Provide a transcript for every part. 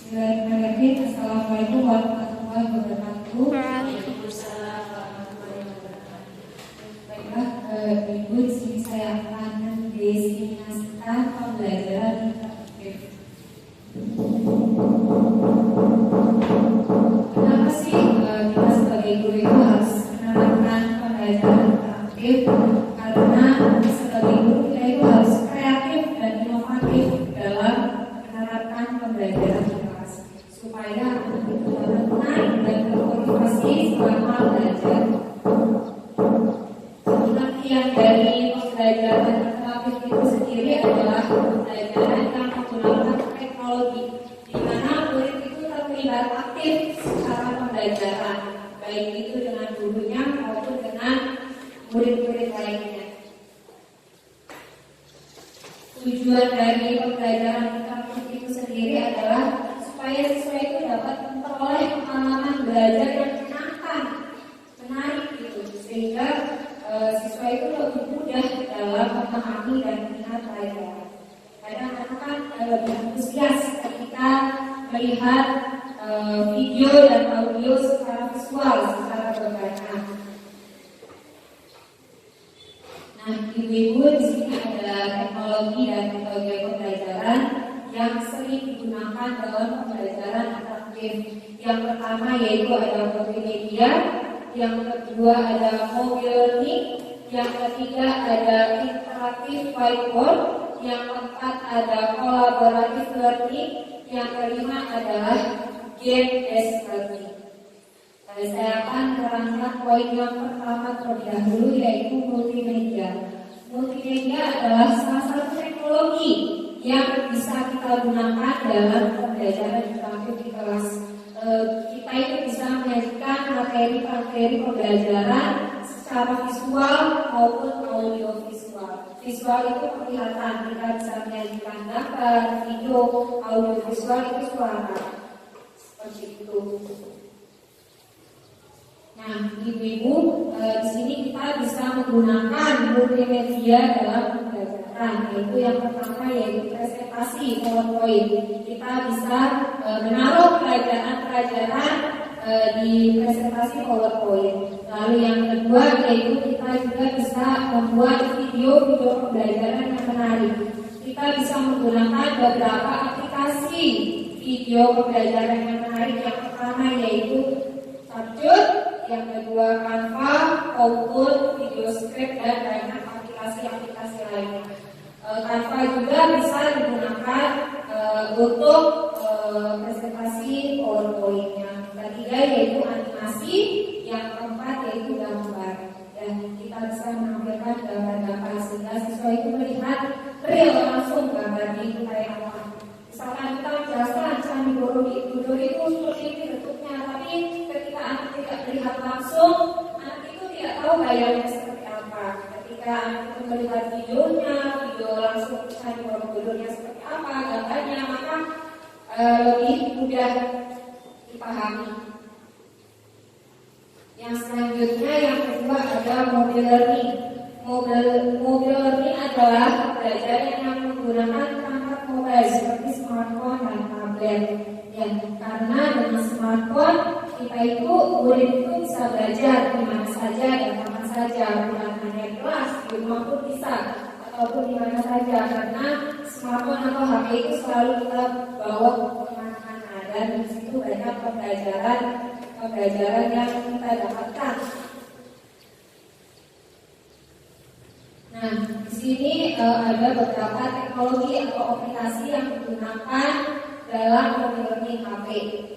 Bismillahirrahmanirrahim. Assalamualaikum warahmatullahi wabarakatuh. Waalaikumsalam warahmatullahi wabarakatuh. Baiklah, Ibu, di sini saya akan mendefinisikan pembelajaran interaktif. Kenapa sih kita sebagai guru itu harus menerapkan pembelajaran interaktif? Karena sebagai guru kita itu harus kreatif dan inovatif dalam menerapkan pembelajaran kelas supaya anak itu dapat menarik dan termotivasi selama belajar. Pengertian dari pembelajaran interaktif itu sendiri adalah pembelajaran yang menggunakan teknologi, di mana murid itu terlibat aktif secara pembelajaran, baik itu dengan gurunya maupun dengan murid-murid lainnya. Tujuan dari pembelajaran interaktif itu sendiri adalah supaya siswa itu dapat memperoleh pengalaman belajar yang menyenangkan, menarik gitu, sehingga siswa itu lebih mudah dalam memahami dan mengingat pelajaran. Kadang-kadang kan lebih antusias ketika melihat video dan audio secara visual, secara berbarengan. Nah, ibu-ibu, di sini ada teknologi dan metode pembelajaran yang sering digunakan dalam pembelajaran interaktif. Yang pertama yaitu ada multimedia, yang kedua ada mobile learning, yang ketiga ada interaktif whiteboard, yang keempat ada collaborative learning, yang kelima adalah game-based learning. Saya akan menerangkan poin yang pertama terlebih dahulu, yaitu multimedia. Multimedia adalah salah satu teknologi yang bisa kita gunakan dalam pembelajaran interaktif di kelas. Kita itu bisa menyajikan materi-materi pembelajaran secara visual maupun audio visual. Visual itu kelihatan, kita bisa menyajikan gambar, video, audio visual itu suara. Seperti itu. Nah, ibu-ibu, di sini kita bisa menggunakan multimedia dalam pembelajaran, yaitu yang pertama yaitu presentasi PowerPoint. Kita bisa menaruh pelajaran-pelajaran di presentasi PowerPoint. Lalu yang kedua yaitu kita juga bisa membuat video-video pembelajaran yang menarik. Kita bisa menggunakan beberapa aplikasi video pembelajaran yang menarik. Yang pertama yaitu Capcut, yang kedua Canva, Outlook, VideoScript, dan banyak aplikasi-aplikasi lainnya. Canva juga bisa digunakan untuk presentasi PowerPoint-nya. Ketiga yaitu animasi, yang keempat yaitu gambar. Dan kita bisa menampilkan gambar-gambar sehingga siswa itu melihat real langsung gambarnya itu kayak apa. Misalkan kita menjelaskan Candi Borobudur itu seperti ini bentuknya, tapi ketika anak tidak melihat langsung, anak itu tidak tahu gayanya seperti apa. Ketika anak itu melihat videonya, video langsung Candi Borobudurnya seperti apa, gambarnya, maka lebih mudah dipahami. Yang selanjutnya, yang kedua ada mobile learning. Mobile learning adalah pembelajaran yang menggunakan perangkat mobile seperti smartphone dan tablet. Ya, karena dengan smartphone kita itu murid itu bisa belajar di mana saja dan kapan saja, bukan hanya di kelas, di rumah pun bisa, ataupun di mana saja, karena smartphone atau HP itu selalu kita bawa kemana-mana, dan di situ banyak pembelajaran yang kita dapatkan. Nah, di sini ada beberapa teknologi atau aplikasi yang digunakan dalam learning HP.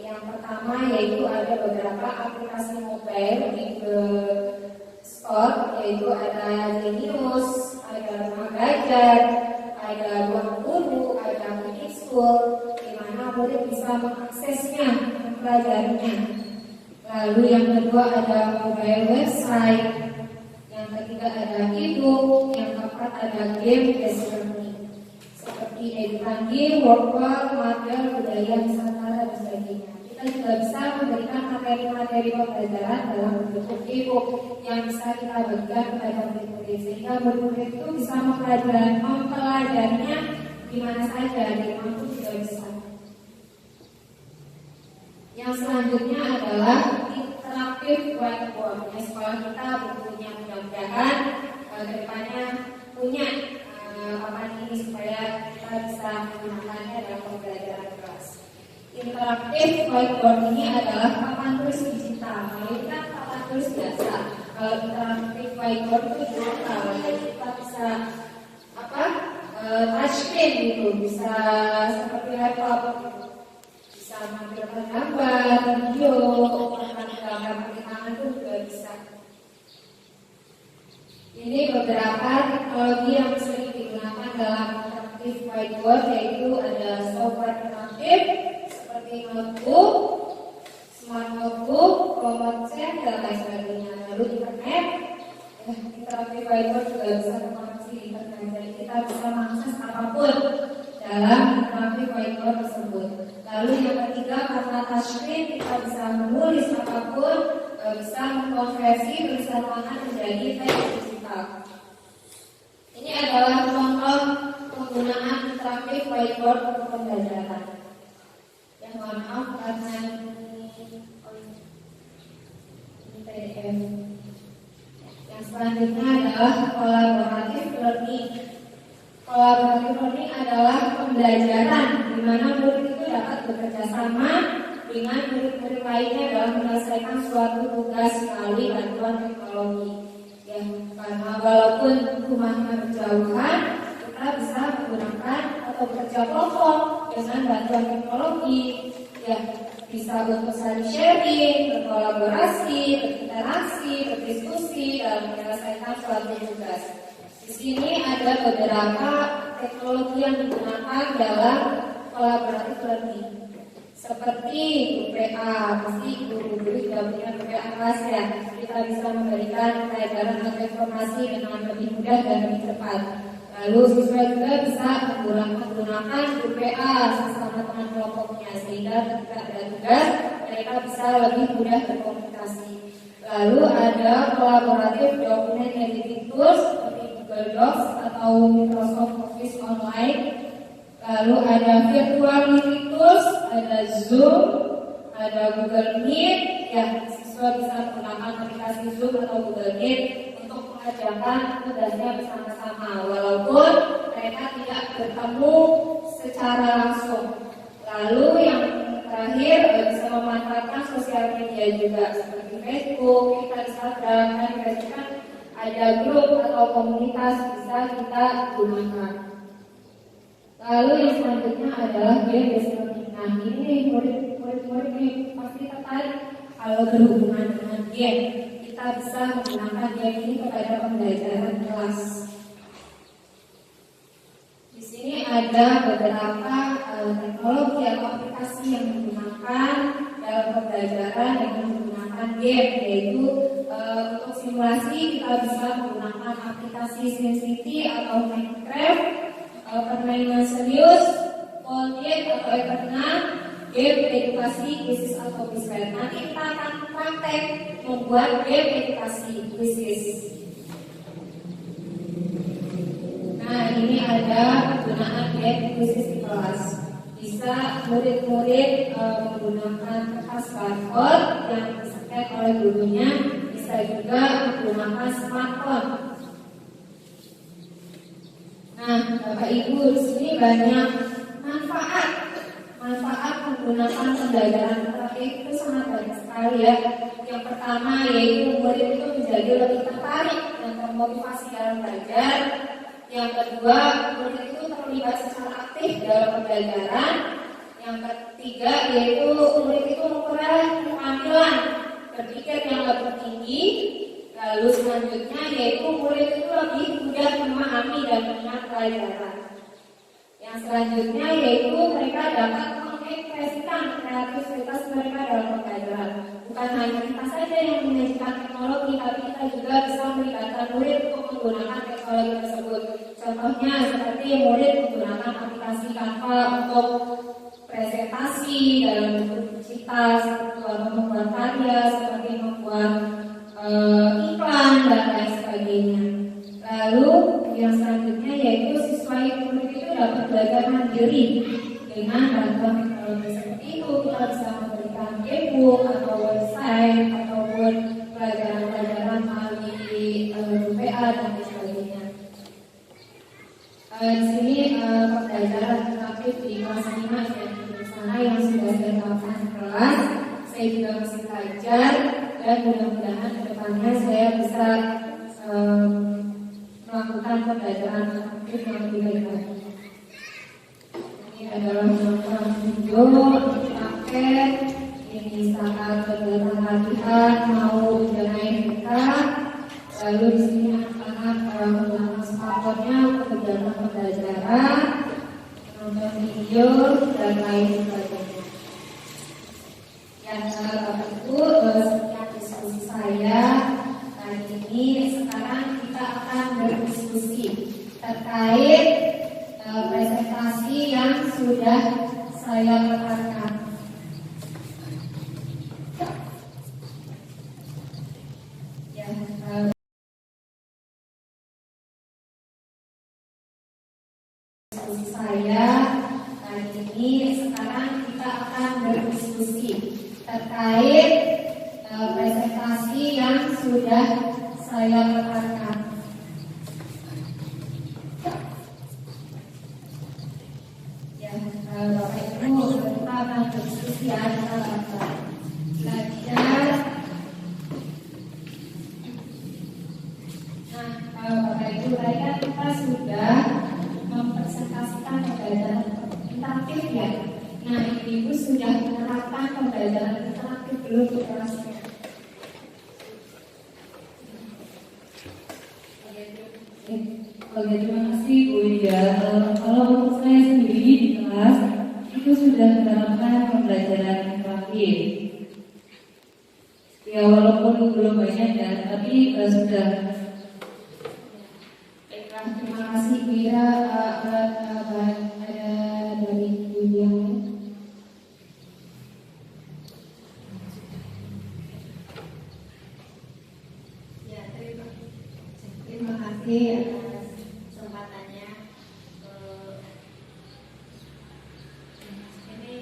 Yang pertama yaitu ada beberapa aplikasi mobile di store, yaitu ada Genius, ada Rumah Belajar, ada Ruang Guru, ada Quick School, di mana murid bisa mengaksesnya, mempelajarinya. Lalu yang kedua ada mobile website, yang ketiga ada e-book, yang keempat ada game-based learning seperti edukasi, workbook, materi budaya Nusantara dan sebagainya. Kita juga bisa memberikan materi-materi pembelajaran dalam bentuk e-book yang bisa kita bagikan kepada murid-murid, sehingga murid-murid itu bisa mempelajarinya di mana saja, di rumah pun juga bisa. Yang selanjutnya adalah interaktif whiteboard. Sekolah kita butuhnya mudah-mudahan kedepannya punya papan ini supaya kita bisa menggunakannya dalam pembelajaran kelas. Interaktif whiteboard ini adalah papan tulis digital. Kalau ini kan papan tulis biasa. Kalau interaktif whiteboard itu digital, kita bisa touchscreen gitu, bisa seperti laptop, bisa menampilkan gambar, video, bahkan gambar pakai tangan itu juga bisa. Ini beberapa teknologi yang sering digunakan dalam interaktif whiteboard, yaitu ada software interaktif seperti notebook, smart notebook, remote set, dan lain sebagainya. Lalu internet, interaktif whiteboard juga bisa terkoneksi di internet, jadi kita bisa mengakses apapun dalam interaktif whiteboard tersebut. Lalu yang ketiga, karena touchscreen kita bisa menulis apapun, bisa mengkonversi tulisan tangan menjadi teks digital. Ini adalah contoh penggunaan interaktif whiteboard untuk pembelajaran. Yang mohon maaf karena ini PDF. Yang selanjutnya adalah collaborative learning. Collaborative learning adalah pembelajaran di mana murid itu dapat bekerja sama dengan murid-murid lainnya dalam menyelesaikan suatu tugas melalui bantuan teknologi. Ya, karena walaupun rumahnya berjauhan, kita bisa menggunakan atau bekerja kelompok dengan bantuan teknologi. Ya, bisa untuk saling sharing, berkolaborasi, berinteraksi, berdiskusi dalam menyelesaikan suatu tugas. Di sini ada beberapa teknologi yang digunakan dalam collaborative learning, seperti WA. Pasti guru-guru juga punya WA kelas ya. Kita bisa memberikan pelajaran atau informasi dengan lebih mudah dan lebih cepat. Lalu siswa juga bisa menggunakan WA sesama teman kelompoknya, sehingga ketika ada tugas mereka bisa lebih mudah berkomunikasi. Lalu ada collaborative document editing tools seperti Google Docs atau Microsoft Office Online. Lalu ada virtual meeting tools, ada Zoom, ada Google Meet. Ya, siswa bisa menggunakan aplikasi Zoom atau Google Meet untuk mengerjakan tugasnya bersama-sama, walaupun mereka tidak bertemu secara langsung. Lalu yang terakhir bisa memanfaatkan sosial media juga seperti Facebook, Instagram, dan juga ada grup atau komunitas bisa kita gunakan. Lalu yang selanjutnya adalah game based learning. Nah, ini murid-murid ini pasti tertarik kalau berhubungan dengan game. Kita bisa menggunakan game ini kepada pembelajaran kelas. Di sini ada beberapa teknologi atau aplikasi yang digunakan dalam pembelajaran dengan menggunakan game, yaitu untuk simulasi kita bisa menggunakan aplikasi SimCity atau Minecraft, permainan serius, Polgate atau Eterna, game edukasi, kuisis atau quizlet. Nanti kita akan praktek membuat game edukasi, kuisis. Nah, ini ada penggunaan game kuisis di kelas. Bisa murid-murid menggunakan kertas barcode yang disket oleh gurunya, bisa juga menggunakan smartphone. Nah, Bapak Ibu, di sini banyak manfaat menggunakan pembelajaran interaktif itu sangat banyak sekali ya. Yang pertama yaitu murid itu menjadi lebih tertarik dan termotivasi dalam belajar. Yang kedua, murid itu terlibat secara aktif dalam pembelajaran. Yang ketiga yaitu murid itu memperoleh keterampilan berpikir yang lebih tinggi. Lalu selanjutnya yaitu murid itu lebih mudah memahami dan mengingat pelajaran. Yang selanjutnya yaitu mereka dapat mengekspresikan kreativitas mereka dalam pembelajaran. Bukan hanya kita saja yang menyajikan teknologi, tapi kita juga bisa melibatkan murid untuk menggunakan teknologi tersebut. Contohnya seperti murid menggunakan aplikasi Canva untuk presentasi dalam bentuk digital, seperti membuat karya, seperti membuat iklan dan lain sebagainya. Lalu yang selanjutnya yaitu siswa murid itu dapat belajar mandiri dengan bantuan teknologi seperti itu. Kita bisa memberikan game website ataupun pelajaran-pelajaran melalui WA dan sebagainya. Di sini pembelajaran interaktif di kelas 5 dan di sana yang sudah saya lakukan di kelas, saya juga masih belajar dan mudah-mudahan kedepannya saya bisa melakukan pembelajaran interaktif yang lebih baik lagi. Ini adalah contoh video paket ini saat kegiatan latihan mau ujian kita. Lalu di sini anak-anak menggunakan smartphone-nya untuk kegiatan pembelajaran, menonton video dan lain sebagainya. Yang Bapak Ibu, sekian diskusi saya kali ini. Sekarang kita akan berdiskusi terkait presentasi yang sudah saya letakkan. Saya kali ini. Sekarang kita akan berdiskusi terkait presentasi yang sudah saya letakkan. Bapak Ibu, kita akan berdiskusi ya, kita akan belajar. Bapak Ibu, tadi kan kita sudah mempresentasikan pembelajaran interaktif ya. Nah, Ibu sudah menerapkan pembelajaran interaktif belum di kelasnya? Oke, terima kasih Bu Ida. Kalau untuk saya sendiri di kelas itu sudah menerapkan pembelajaran interaktif. Ya walaupun belum banyak ya, tapi sudah. Terima kasih Bu Ira. Ada dari Bu yang ya, terima kasih atas kesempatannya. Ini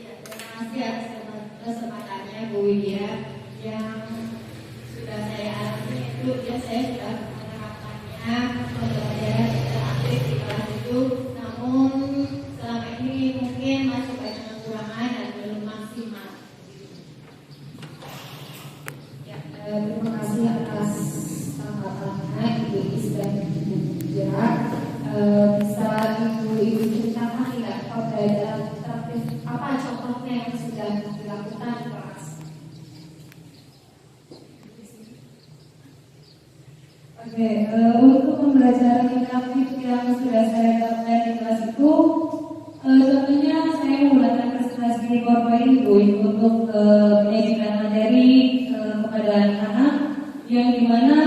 ya, terima kasih atas kesempatannya Bu Widya. Yang sudah saya alami itu ya, saya sudah menerapkannya pembelajaran interaktif di kelas itu, namun selama ini mungkin masih banyak kekurangan dan belum maksimal. Ya, terima kasih atas tanggapannya Ibu Is dan Ibu Widya. Bisa Ibu ceritakan tidak pembelajaran interaktif apa contohnya yang sudah dilakukan di kelas? Oke, untuk pembelajaran interaktif yang sudah saya lakukan di kelas itu, contohnya saya menggunakan presentasi PowerPoint untuk menyajikan materi kepada anak-anak, yang dimana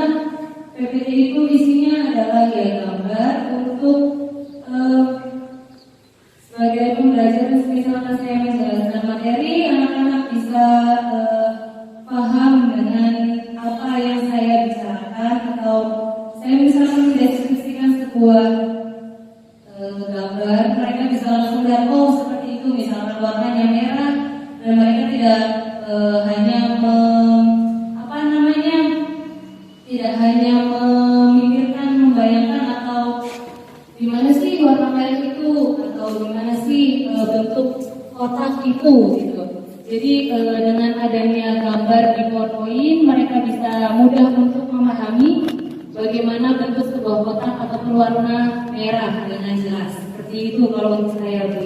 PPT itu isinya adalah ya gambar untuk sebagai pembelajaran. Misalnya saya menjelaskan materi, anak-anak bisa paham dengan apa yang saya bicarakan, atau saya misalnya mendeskripsikan sebuah gambar, mereka bisa langsung lihat, oh seperti itu, misalnya warnanya merah, dan mereka tidak hanya tidak hanya memikirkan, membayangkan atau gimana sih warna merah itu, atau gimana sih bentuk kotak itu gitu. Jadi dengan adanya gambar di PowerPoint, mereka bisa mudah untuk memahami bagaimana bentuk sebuah kotak ataupun warna merah dengan jelas. Seperti itu kalau untuk saya, Bu.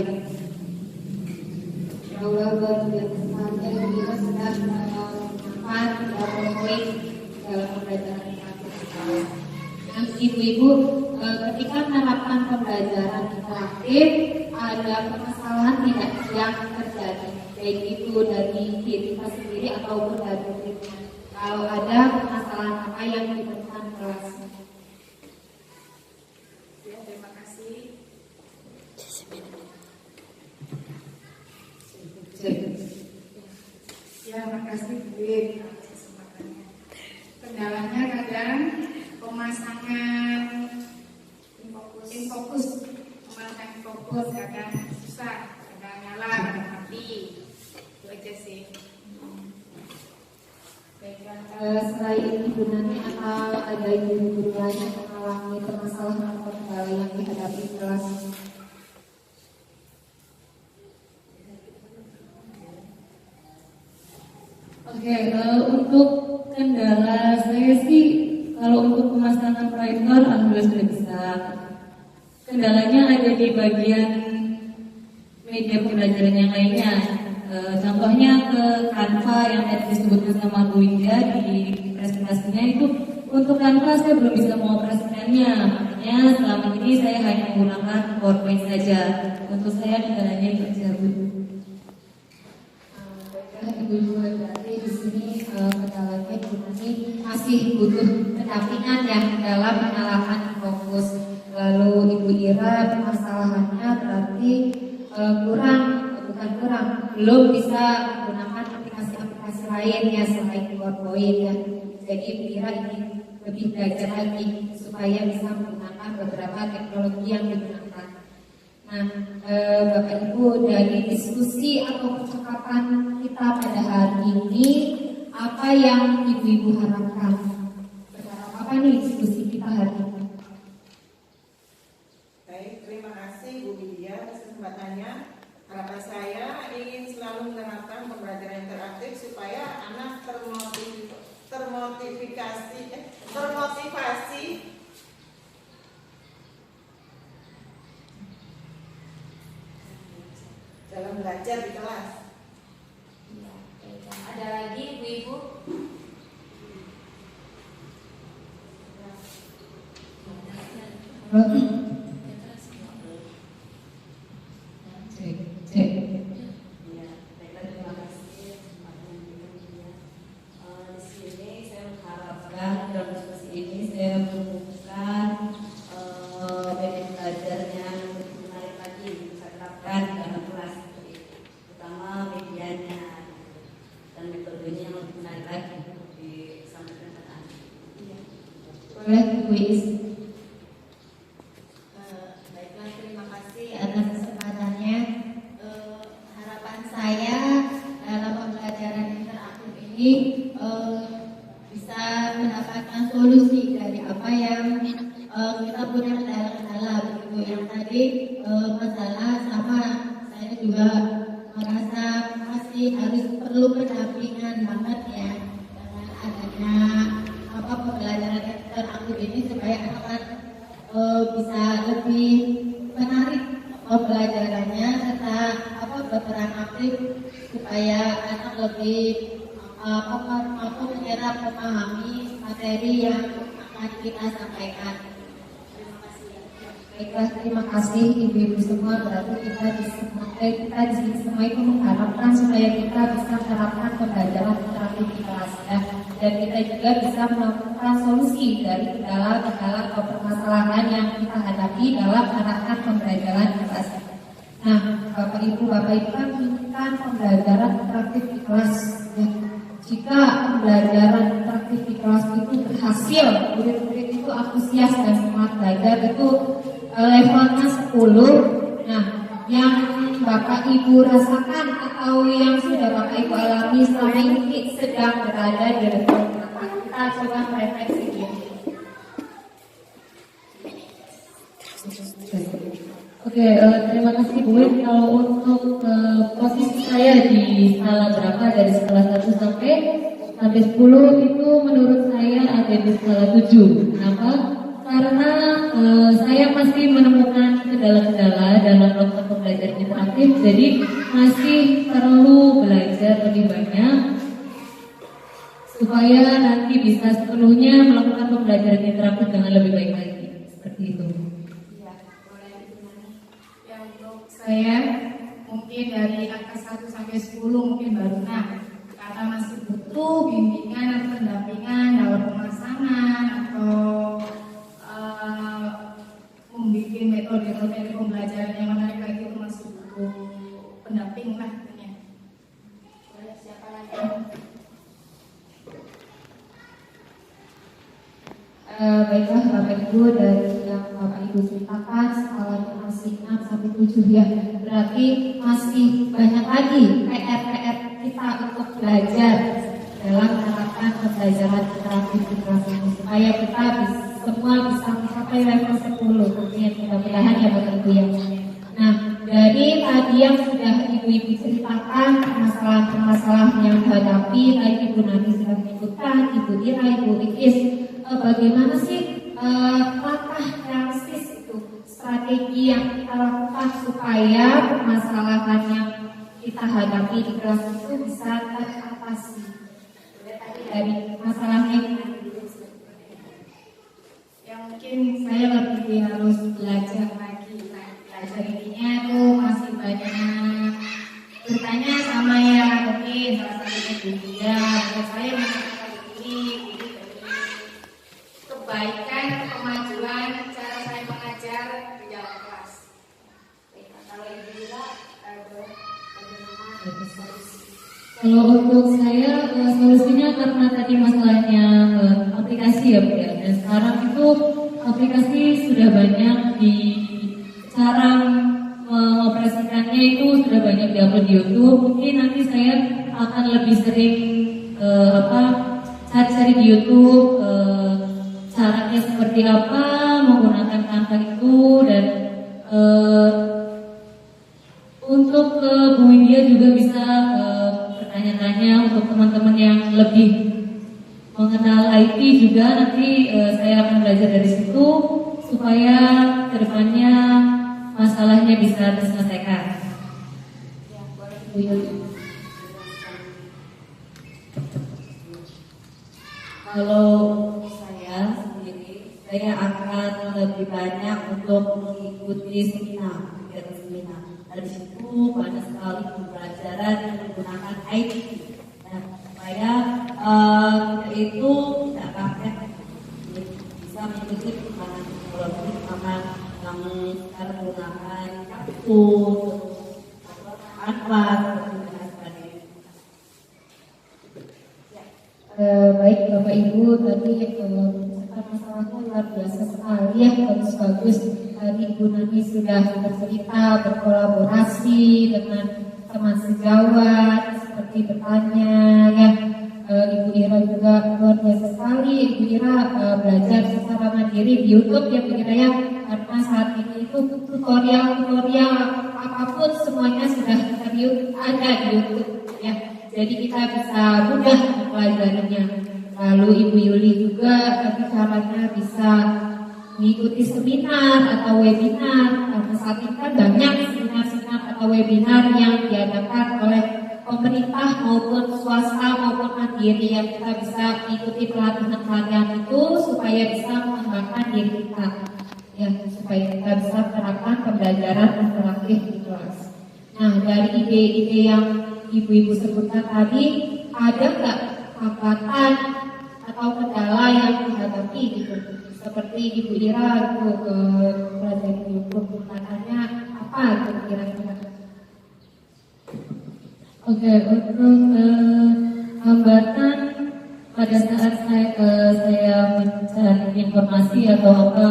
Ya Allah, luar biasa. Kita sudah menggunakan PowerPoint dalam pembelajaran interaktif kita. Dan Ibu-ibu, ketika menerapkan pembelajaran interaktif, ada permasalahan tidak yang terjadi, baik itu dari diri kita sendiri ataupun dari muridnya? Kalau ada permasalahan apa yang ditemukan kelas? Ya, terima kasih. Ya, makasih Bu atas kesempatannya. Kendalanya kadang pemasangan in fokus fokus, kadang susah, kadang nyala, kadang mati. Itu aja sih. Baiklah, selain Ibu Nani, apa ada ibu-ibu lain yang mengalami permasalahan atau kendala yang dihadapi di kelas? Oke, untuk kendala saya sih, kalau untuk pemasangan proyektor alhamdulillah sudah bisa. Kendalanya ada di bagian media pembelajaran yang lainnya. Contohnya ke Canva yang tadi disebutkan sama Bu Indah di presentasinya itu, untuk Canva saya belum bisa mengoperasikannya. Makanya selama ini saya hanya menggunakan PowerPoint saja. Untuk saya kendalanya itu saja, Bu. Ibu juga berarti di sini kendalanya Ibu Nani masih butuh pendampingan ya dalam mengalahkan fokus. Lalu Ibu Ira permasalahannya berarti belum bisa menggunakan aplikasi-aplikasi lain ya selain PowerPoint ya. Jadi Ibu Ira ingin lebih belajar lagi supaya bisa menggunakan beberapa teknologi yang digunakan. Nah, Bapak Ibu, dari diskusi atau percakapan kita pada hari ini, apa yang Ibu-ibu harapkan? Berharap apa nih diskusi kita hari ini? Baik, terima kasih Bu Widya atas kesempatannya. Harapan saya ingin selalu menerapkan pembelajaran interaktif supaya anak termotivasi dalam belajar di kelas. Ya, ada lagi Ibu-ibu? Ya, baiklah, terima kasih kesempatan yang diberikan. Di sini saya mengharapkan dalam diskusi ini saya menemukan media belajarnya lebih menarik lagi bisa terapkan dalam kelas, terutama medianya dan metodenya yang lebih menarik lagi di sampaikan pada anak. Boleh Ibu Is? Baiklah, terima kasih atas kesempatannya. Harapan saya dalam pembelajaran interaktif ini bisa mendapatkan solusi dari apa yang kita punya kendala-kendala begitu. Yang tadi masalah sama, saya juga merasa masih harus perlu pendampingan banget ya dengan adanya pembelajaran interaktif ini supaya anak bisa lebih menarik pembelajarannya serta berperan aktif supaya anak lebih mampu menyerap memahami materi yang akan kita sampaikan. Terima kasih. Baiklah, terima kasih Ibu-ibu semua. Berarti kita di sini semua itu mengharapkan supaya kita bisa menerapkan pembelajaran interaktif di kelas ya. Dan kita juga bisa menemukan solusi dari kendala-kendala atau permasalahan yang kita hadapi dalam menerapkan pembelajaran di kelas. Nah, Bapak Ibu kan menginginkan pembelajaran interaktif di kelas ya. Jika pembelajaran interaktif di kelas itu berhasil, murid-murid itu antusias dan semangat belajar itu levelnya 10. Nah, yang Bapak Ibu rasakan atau yang sudah Bapak Ibu alami selama ini sedang berada di level berapa? Kita coba merefleksi diri. Oke, terima kasih Bu Win. Kalau untuk posisi saya di skala berapa dari skala 1 sampai 10 itu menurut saya ada di skala 7. Kenapa? Karena saya masih menemukan kendala-kendala dalam melakukan pembelajaran interaktif, jadi masih perlu belajar lebih banyak supaya nanti bisa sepenuhnya melakukan pembelajaran interaktif dengan lebih baik lagi. Seperti itu. Ya, untuk saya mungkin dari angka 1 sampai 10 mungkin baru 6 karena masih butuh bimbingan atau pendampingan dalam pemasangan atau membuat metode-metode pembelajaran yang menarik lagi itu masih butuh pendamping lah tentunya. Boleh siapa lagi? Baiklah Bapak Ibu, dari yang Bapak Ibu ceritakan skalanya masih 6 sampai 67 ya. Berarti masih banyak lagi PR kita untuk belajar dalam menerapkan pembelajaran interaktif di kelas ini supaya kita semua bisa mencapai level 10. Amin. Mudah-mudahan ya Bapak Ibu ya. Nah, dari tadi yang sudah Ibu-Ibu ceritakan permasalahan-permasalahan yang dihadapi, tadi Ibu Nabi sudah menyebutkan, Ibu Ira, Ibu Ikis, bagaimana sih langkah realistis itu, strategi yang kita lakukan supaya permasalahan yang kita hadapi di kelas itu bisa teratasi. Tadi dari masalahnya yang mungkin saya lebih harus belajar lagi. Belajar ininya tuh masih banyak bertanya sama yang mungkin salah satunya juga menurut saya mengatakan ini kebaikan kemajuan cara saya mengajar di dalam kelas. Kalau Ibu Ira Kalau untuk saya solusinya karena tadi masalahnya aplikasi ya Bu ya. Dan sekarang itu aplikasi sudah banyak di cara mengoperasikannya itu sudah banyak diupload di YouTube. Mungkin nanti saya akan lebih sering cari-cari di YouTube caranya seperti apa menggunakan Canva itu dan untuk Bu Widya juga bisa bertanya-tanya untuk teman-teman yang lebih mengenal IT juga nanti saya akan belajar dari situ supaya kedepannya masalahnya bisa diselesaikan. Kalau saya sendiri, saya akan lebih banyak untuk mengikuti seminar. Dari situ banyak sekali pembelajaran yang menggunakan IT. Nah, supaya kita itu tidak pakai bisa mengikuti perkembangan teknologi sama yang sekarang menggunakan kartu, apa, dan sebagainya. Baik Bapak Ibu, tadi masalahnya luar biasa sekali ya, bagus-bagus. Tadi Ibu Nani sudah bercerita berkolaborasi dengan teman sejawat, seperti bertanya ya. Ibu Ira juga luar biasa sekali. Ibu Ira belajar secara mandiri di YouTube ya Bu Ira ya, karena saat ini itu tutorial apapun semuanya sudah ada di YouTube ya. Jadi kita bisa mudah mempelajarinya. Lalu Ibu Yuli juga tadi caranya bisa mengikuti seminar atau webinar. Karena saat ini kan banyak seminar-seminar atau webinar yang diadakan oleh pemerintah maupun swasta maupun mandiri yang kita bisa mengikuti pelatihan-pelatihan itu supaya bisa mengembangkan diri kita. Ya, supaya kita bisa menerapkan pembelajaran interaktif di kelas. Nah, dari ide-ide yang Ibu-Ibu sebutkan tadi, ada nggak hambatan atau kendala yang dihadapi gitu? Seperti Ibu Ira itu belajar di YouTube, katanya apa gitu kira-kira? Oke, untuk hambatan pada saat saya mencari informasi atau apa,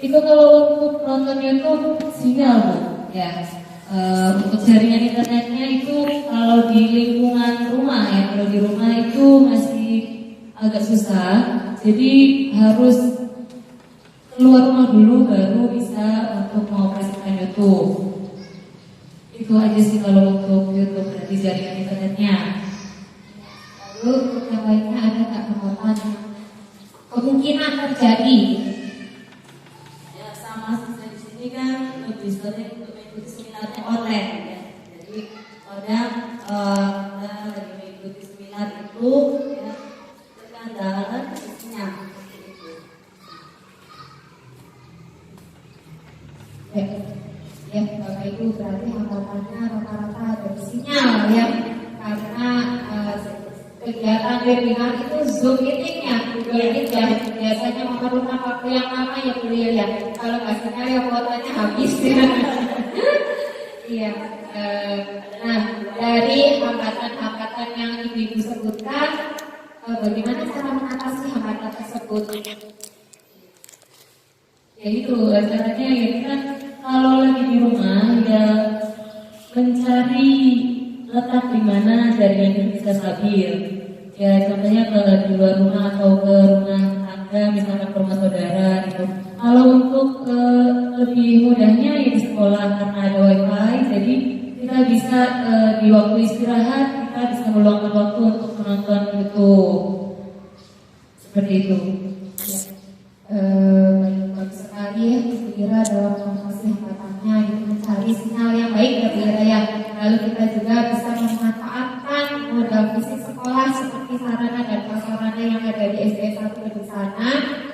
itu kalau untuk nonton YouTube sinyal Bu, ya. Untuk jaringan internetnya itu kalau di lingkungan rumah ya, kalau di rumah itu masih agak susah, jadi harus keluar rumah dulu baru bisa untuk mengoperasikan YouTube. Itu aja sih kalau untuk YouTube dan di jaringan internetnya. Lalu untuk yang lainnya ada nggak hambatan kemungkinan terjadi? Ya sama saya di sini kan lebih sering untuk mengikuti seminarnya online ya. Jadi kadang kita lagi mengikuti seminar itu ya terkendala sinyal. Ya, Bapak Ibu berarti hambatannya rata-rata dari sinyal ya, karena kegiatan webinar itu Zoom meeting-nya, Google Meet ya, biasanya memerlukan waktu yang lama ya kuliah ya, kalau nggak sinyal ya kuotanya habis ya. Iya. Nah, dari hambatan-hambatan yang Ibu-Ibu sebutkan, bagaimana cara mengatasi hambatan tersebut? Ya itu caranya ya kan kalau lagi di rumah ya mencari letak di mana jaringan itu bisa stabil. Ya contohnya ke di luar rumah atau ke rumah tangga, misalkan ke rumah saudara gitu. Kalau untuk lebih mudahnya ya di sekolah karena ada wifi, jadi kita bisa di waktu istirahat kita bisa meluangkan waktu untuk menonton YouTube. Seperti itu. Bagus sekali ya Ibu Ira dalam penasihatannya itu mencari sinyal yang baik ya Bu Ira ya. Lalu kita juga bisa memanfaatkan modal fisik sekolah seperti sarana dan prasarana yang ada di SD 1 Gedung Sana,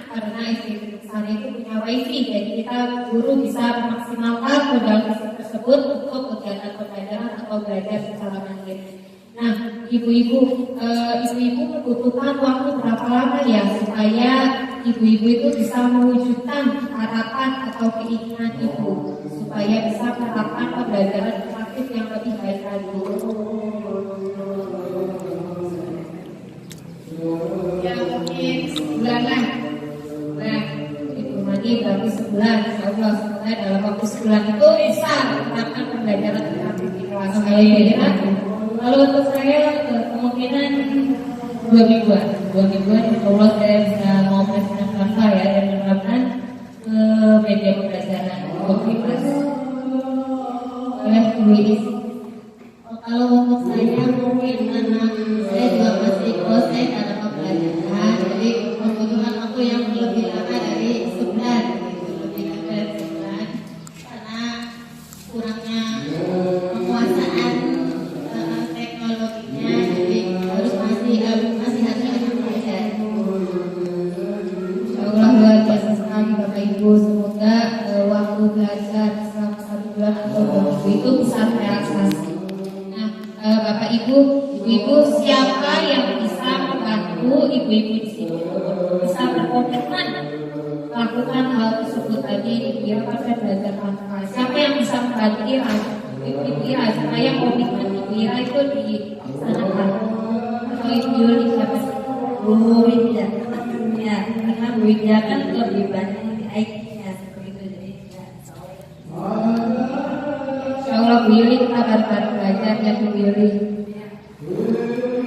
karena SD Gedung Sana itu punya wifi, jadi kita guru bisa memaksimalkan modal fisik tersebut untuk kegiatan pembelajaran atau belajar secara mandiri. Nah, ibu-ibu membutuhkan waktu berapa lama ya supaya ibu-ibu itu bisa mewujudkan harapan atau keinginan ibu supaya bisa menerapkan pembelajaran praktis yang lebih baik lagi. Ya mungkin sebulan lah. Nah, Ibu Mani berarti sebulan, insya Allah semoga dalam waktu sebulan itu bisa menerapkan pembelajaran praktis di kelas. Kalau untuk saya kemungkinan 2 mingguan, insya Allah saya bisa mau presentasikan saya dan menerapkan ke media pembelajaran di kelas. Oleh Bu Iis. kalau untuk saya mungkin anak saya juga masih proses dalam pembelajaran, jadi kebutuhan aku yang lebih lama dari sebulan, gitu, lebih lama dari sebulan, karena kurangnya penguasaan teknologinya, jadi harus masih hati-hati belajar. Insya Allah luar biasa sekali Bapak Ibu. Semoga waktu belajar selama 1 bulan atau 2 minggu itu bisa terrealisasi. Nah, Bapak Ibu, ibu-ibu siapa yang bisa membantu ibu-ibu di sini bisa berkomitmen melakukan hal tersebut tadi? Ibu pada belajar manfaat. Siapa yang bisa membantu Ira? Ibu Ira supaya komitmen Ibu Ira itu dilaksanakan. Atau Ibu Yuli siapa sih? Bu Widya, ya, karena Bu Widya kan lebih banyak di IT-nya seperti itu, jadi ya. Insya Allah Bu Yuli kita baru-baru belajar ya Bu Yuli.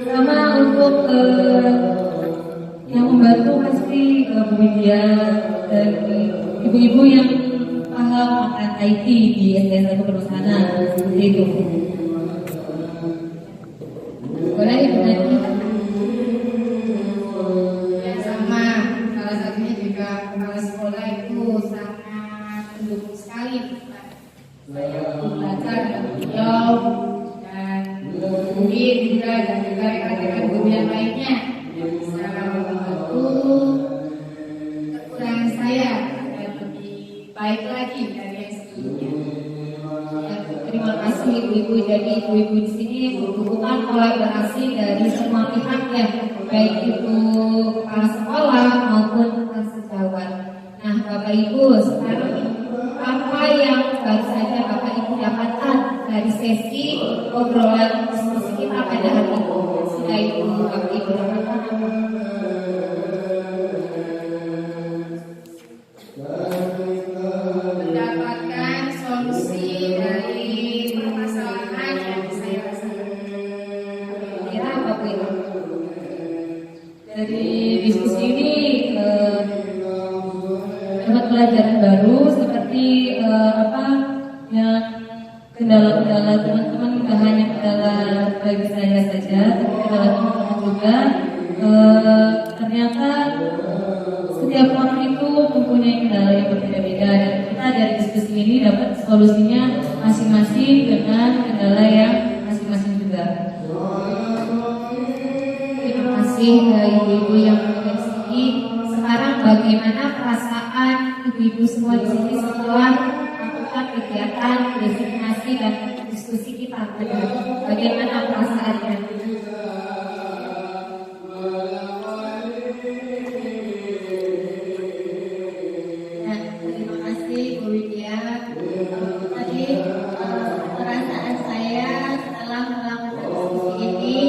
Sama untuk yang membantu pasti Bu Widya dan ibu-ibu yang paham akan IT di SD 1 Gedung Sana, seperti itu. Boleh Ibu Nani? Ya sama, salah satunya juga kepala sekolah itu sangat mendukung sekali saya belajar dengan beliau dan mungkin juga rekan-rekan guru yang lainnya yang bisa membantu kekurangan saya agar lebih baik lagi dari yang sebelumnya. Ya, terima kasih ibu-ibu. Jadi ibu-ibu di sini membutuhkan kolaborasi dari semua pihak ya, baik itu kepala sekolah maupun sejawat. Nah, Bapak Ibu, sekarang apa yang baru saja Bapak Ibu dapatkan dari sesi obrolan diskusi kita pada hari ini? Sudah Ibu Bapak Ibu dapatkan apa? Mendapatkan solusi dari permasalahan yang saya rasakan. Kira apa Bu Ibu? Dari diskusi ini dapat pelajaran baru seperti apa yang kendala-kendala teman-teman tidak hanya kendala bagi saya saja, tapi kendala teman-teman juga. Ternyata setiap orang itu mempunyai kendala yang berbeda-beda dan kita dari diskusi ini dapat solusinya masing-masing dengan kendala yang masing-masing juga. Terima kasih ibu-ibu yang ada di sini. Sekarang bagaimana perasaan ibu-ibu semua di sini setelah melakukan kegiatan designasi dan diskusi kita pada hari ini? Bagaimana perasaannya? Ya, terima kasih Bu Widya. Tadi perasaan saya setelah melakukan diskusi ini,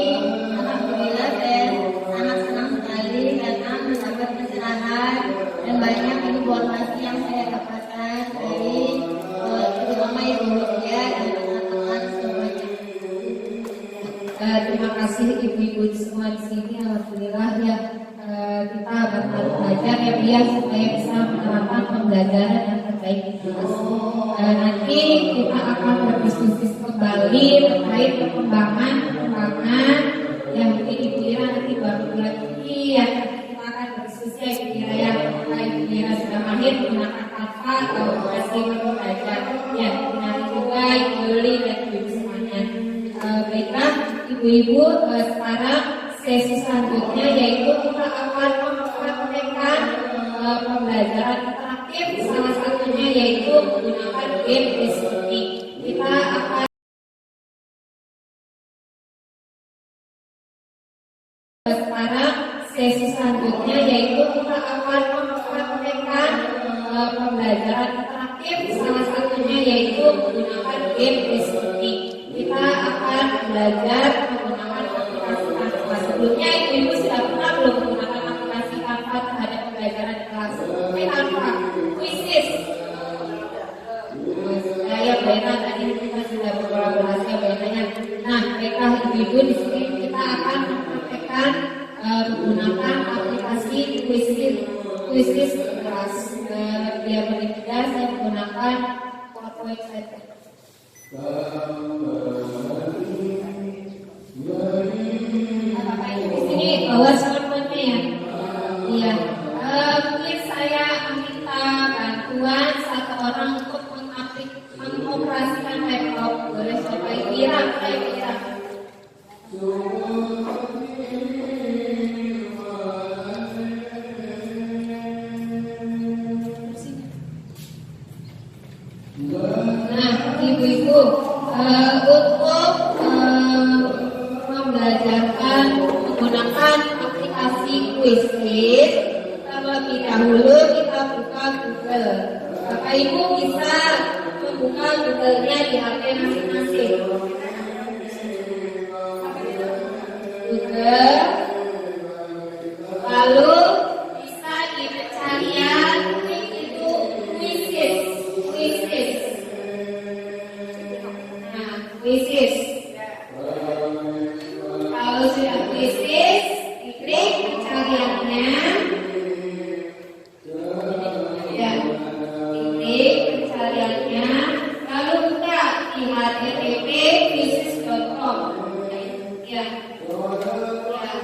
alhamdulillah saya sangat senang sekali karena mendapat pencerahan dan banyak informasi yang saya dapatkan dari Ibu Lia dan teman-teman semuanya. Terima kasih ibu-ibu semua di sini. Alhamdulillah ya, kita bakal belajar ya Bu ya, supaya bisa menerapkan pembelajaran yang terbaik di kelas. Nanti kita akan berdiskusi kembali terkait perkembangan yang mungkin Ibu Ira nanti baru bulan ini ya. Kita akan berdiskusi ya Ibu Ira ya, apakah Ibu Ira sudah mahir menggunakan Canva atau masih belajar ya. Nanti juga Ibu Yuli dan Ibu semuanya. Baiklah ibu-ibu, sekarang sesi selanjutnya yaitu kita akan mempraktekkan pembelajaran interaktif, salah satunya yaitu menggunakan game diskusi. Kita akan sekarang sesi selanjutnya yaitu kita akan mempraktekkan pembelajaran interaktif, salah satunya yaitu menggunakan game diskusi. Kita akan belajar menggunakan aplikasi Canva. Sebelumnya ibu-ibu sudah pernah belum menggunakan aplikasi Canva terhadap pembelajaran kelas? Canva, Quizzes. Saya Bena tadi kita sudah berkolaborasi ya Benanya. Nah, baiklah ibu-ibu di sini kita akan mempraktekkan menggunakan aplikasi Quizzes kelas. Biar lebih mudah saya menggunakan PowerPoint saja. Apakah ibu di sini bawa smartphone-nya ya? Iya. Mungkin saya minta bantuan satu orang untuk mengoperasikan laptop. Boleh siapa Ibu Ira? Nah, ibu-ibu, untuk membelajarkan menggunakan aplikasi Quizzes, terlebih dahulu kita buka Google. Bapak Ibu bisa membuka Google-nya di HP masing-masing. Google, lalu bisa di pencarian itu Quizzes. Nah, Quizzes. Kalau sudah Quizzes, diklik pencariannya. Ya, diklik pencariannya. Lalu buka di http://quizzes.com. Ya,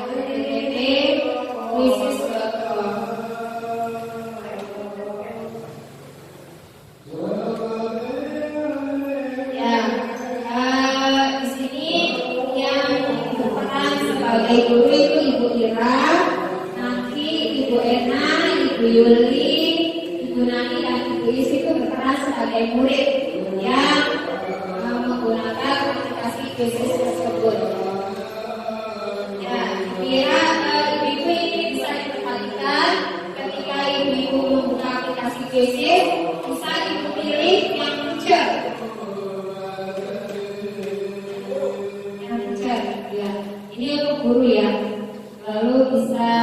http://quizzes.com. Di sini yang berperan sebagai guru itu Ibu Ira, nanti Ibu Ena, Ibu Yuli, Ibu Nani dan Ibu Is itu berperan sebagai murid yang menggunakan aplikasi Quizzes tersebut. Ya, Ibu Ira, Ibu-ibu ini bisa diperhatikan ketika Ibu-ibu membuka aplikasi Quizzes, bisa Ibu pilih yang teacher. Ya, ini untuk guru ya. Lalu bisa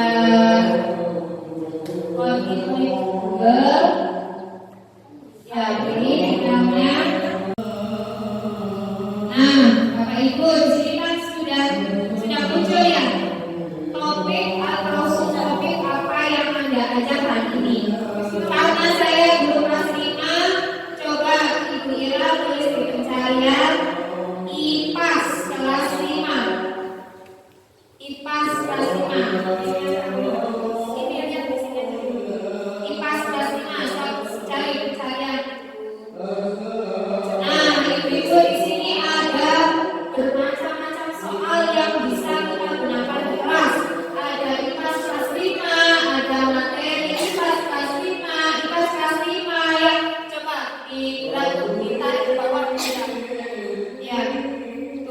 pilih Google. Ya, ini namanya. Nah, Bapak Ibu di sini kan sudah muncul ya topik atau subtopik apa yang Anda ajarkan ini. Karena saya guru kelas 5, coba Ibu Ira tulis di pencarian IPAS kelas 5. IPAS kelas 5. Ini aja di sini aja. IPAS kelas 5, saya cari pencarian. Nah, ibu-ibu di sini ada bermacam-macam soal yang bisa kita gunakan di kelas. Ada IPAS kelas 5, ada materi IPAS kelas 5, IPAS kelas 5 ya. Coba ditarik ke bawah ya.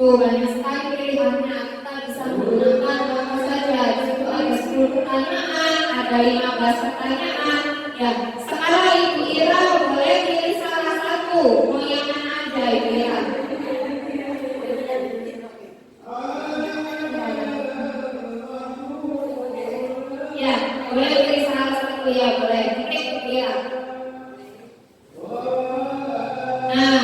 Tuh banyak sekali pilihannya. Kita bisa menggunakan apa saja. Di situ ada 10 pertanyaan, ada 15 pertanyaan. Ya, sekarang Ibu Ira boleh pilih salah satu. Mau yang mana aja Ibu Ira? Ya, boleh pilih salah satu ya, boleh. Klik Ibu Ira. Nah,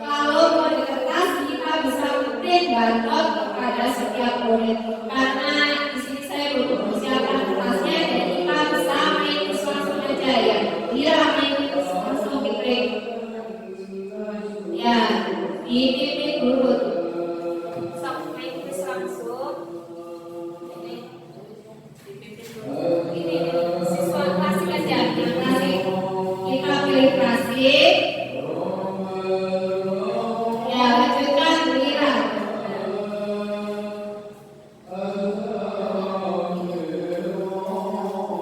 kalau mau di kertas kita bisa print barcode kepada setiap murid. Karena di sini saya belum mempersiapkan kertasnya, dan kita bisa main terus langsung aja ya. Bila main terus langsung di print. Ya, di print dulu. Sok main terus langsung. Ini siswa klasik aja, yang klasik. Kita pilih klasik. Ya, lanjutkan giliran.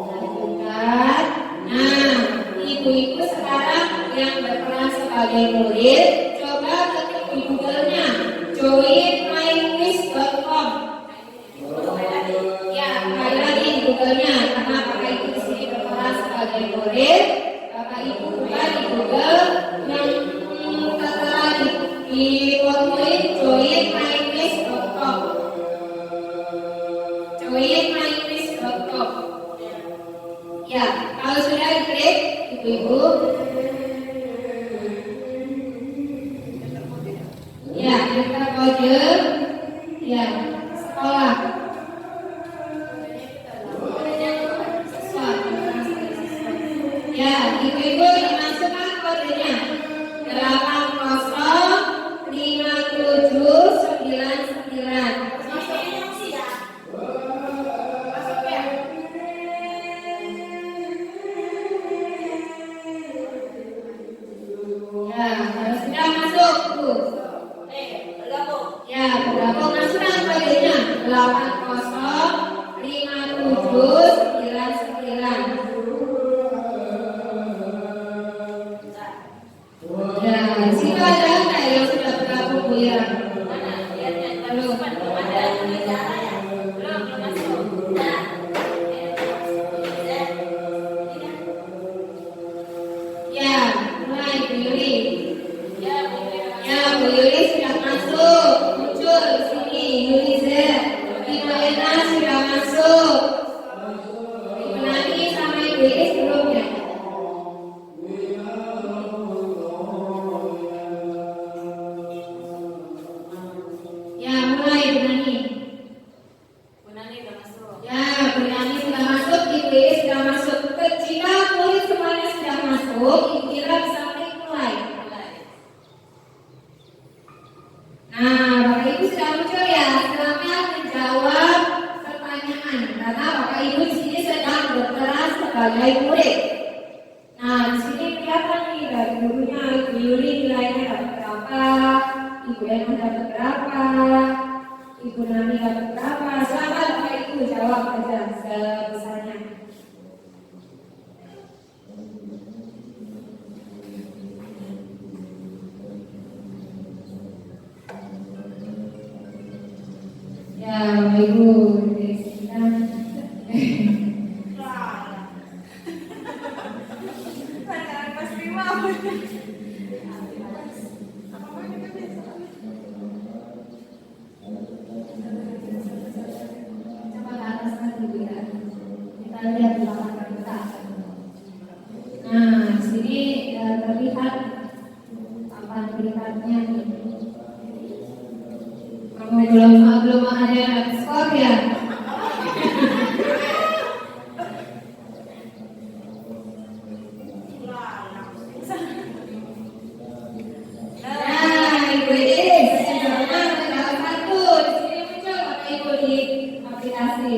Lanjutkan. Nah, ibu-ibu sekarang yang berperan sebagai murid, coba ketik di Google-nya joinmyquiz.com. Ya, kembali lagi di Google-nya, karena Bapak Ibu di sini berperan sebagai murid. Bapak Ibu buka di Google yang tertera di formulir joinmyquiz.com. joinmyquiz.com. Ya, kalau sudah diklik, ibu-ibu. Ya, enter kode. Ya, sekolah. Ya, ibu-ibu dimasukkan kodenya 805799. Ya, harus sudah masuk, Bu. Ya, bergabung masukkan kodenya 805799. Ya, di situ ada nggak yang sudah bergabung, Bu ya? Belum. Ya, mulai Bu Yuli. Ya, Bu Yuli sudah masuk, muncul di sini. Yuli Z, Ibu Ena sudah masuk. Ibu Nani sama Ibu Iris belum ya? Ya, mulai Bu Nani. Ya, Bu Nani sudah masuk, Ibu Iris sudah masuk. Jika murid semuanya sudah masuk, Ibu Ira bisa klik mulai. Nah, Bapak Ibu sudah muncul ya. Silakan menjawab pertanyaan, karena Bapak Ibu di sini sedang berperan sebagai murid. Nah, di sini kelihatan nih dari gurunya, Ibu Yuli nilainya dapat berapa, Ibu Ena dapat berapa, Ibu Nani dapat berapa. Silakan Bapak Ibu jawab aja sebisanya. Ya, Bapak Ibu, dari sini kan. Coba ke atas lagi, Bu ya. Kita lihat di belakang kita. Nah, di sini terlihat papan berikutnya nih. Belum ada skor ya. Nah, Ibu Iris sudah menang mendapat 1. Di sini muncul Bapak Ibu di aplikasi.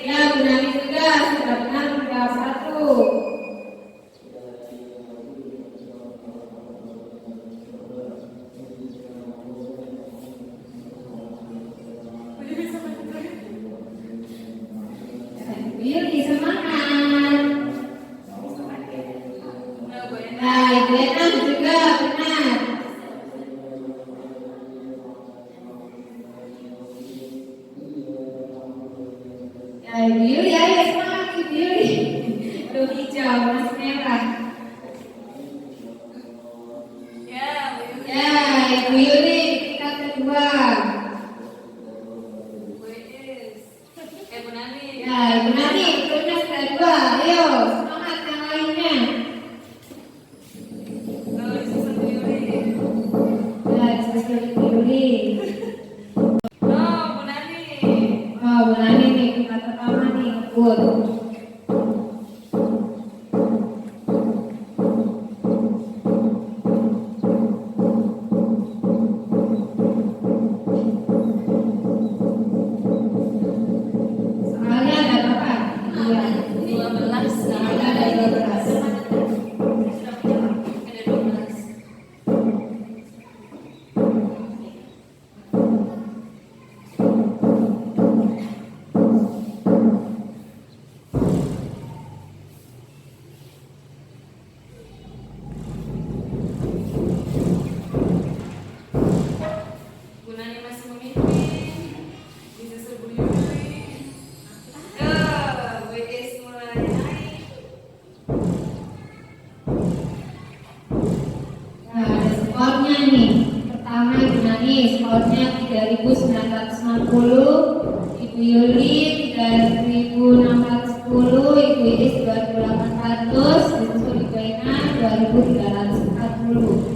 Ya, Bu Nani juga sudah menang mendapat 1. Yuli semangat. Nah, Ibu Ena juga benar. Ya, Ibu Yuli ya semangat Ibu Yuli. Belum hijau, masih merah. Ya, Ibu Yuli tingkat kedua. Ya, Ibu Nani tingkat kedua. Ayo, semangat yang lainnya. skornya nih. Pertama Ibu Nani skornya 3.960, Ibu Yuli 3.610, Ibu Iris 2.800, disusul Ibu Ena 2.340.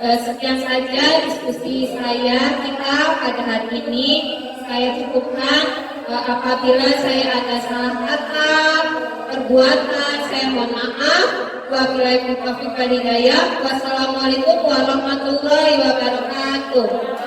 Sekian saja diskusi saya kita pada hari ini. Saya cukupkan. Apabila saya ada salah kata, perbuatan, saya mohon maaf. Wabillahi taufiq wal hidayah. Wassalamualaikum warahmatullahi wabarakatuh.